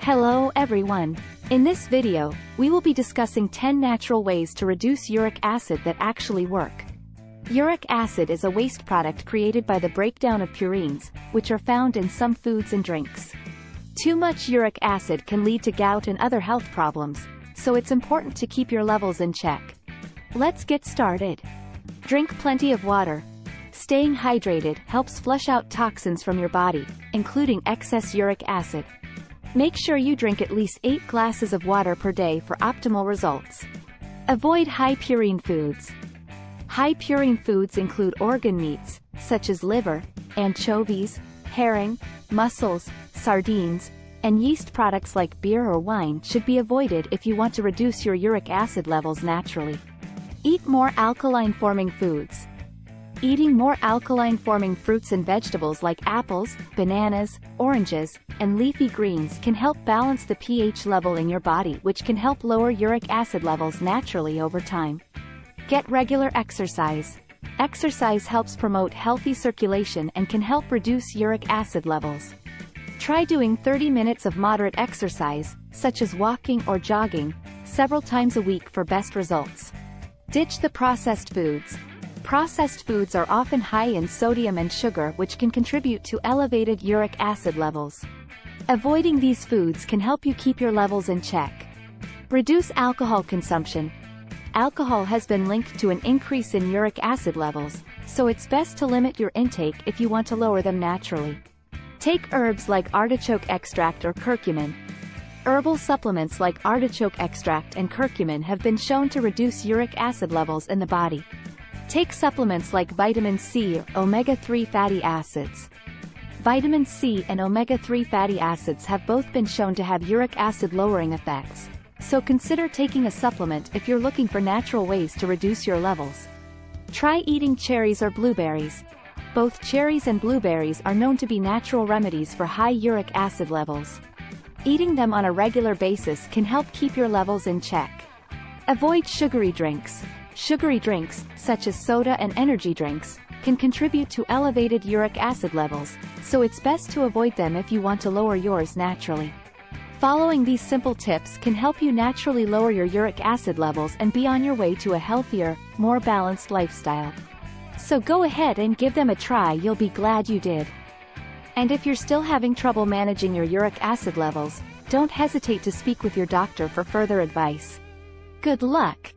Hello everyone. In this video, we will be discussing 10 natural ways to reduce uric acid that actually work. Uric acid is a waste product created by the breakdown of purines, which are found in some foods and drinks. Too much uric acid can lead to gout and other health problems, so it's important to keep your levels in check. Let's get started. Drink plenty of water. Staying hydrated helps flush out toxins from your body, including excess uric acid. Make sure you drink at least 8 glasses of water per day for optimal results. Avoid high purine foods. High purine foods include organ meats, such as liver, anchovies, herring, mussels, sardines, and yeast products like beer or wine should be avoided if you want to reduce your uric acid levels naturally. Eat more alkaline-forming foods. Eating more alkaline-forming fruits and vegetables like apples, bananas, oranges, and leafy greens can help balance the pH level in your body, which can help lower uric acid levels naturally over time. Get regular exercise. Exercise helps promote healthy circulation and can help reduce uric acid levels. Try doing 30 minutes of moderate exercise, such as walking or jogging, several times a week for best results. Ditch the processed foods. Processed foods are often high in sodium and sugar, which can contribute to elevated uric acid levels. Avoiding these foods can help you keep your levels in check. Reduce alcohol consumption. Alcohol has been linked to an increase in uric acid levels, so it's best to limit your intake if you want to lower them naturally. Take herbs like artichoke extract or curcumin. Herbal supplements like artichoke extract and curcumin have been shown to reduce uric acid levels in the body. Take supplements like vitamin C or omega-3 fatty acids. Vitamin C and omega-3 fatty acids have both been shown to have uric acid lowering effects, so consider taking a supplement if you're looking for natural ways to reduce your levels. Try eating cherries or blueberries. Both cherries and blueberries are known to be natural remedies for high uric acid levels. Eating them on a regular basis can help keep your levels in check. Avoid sugary drinks. Sugary drinks, such as soda and energy drinks, can contribute to elevated uric acid levels, so it's best to avoid them if you want to lower yours naturally. Following these simple tips can help you naturally lower your uric acid levels and be on your way to a healthier, more balanced lifestyle. So go ahead and give them a try, you'll be glad you did. And if you're still having trouble managing your uric acid levels, don't hesitate to speak with your doctor for further advice. Good luck!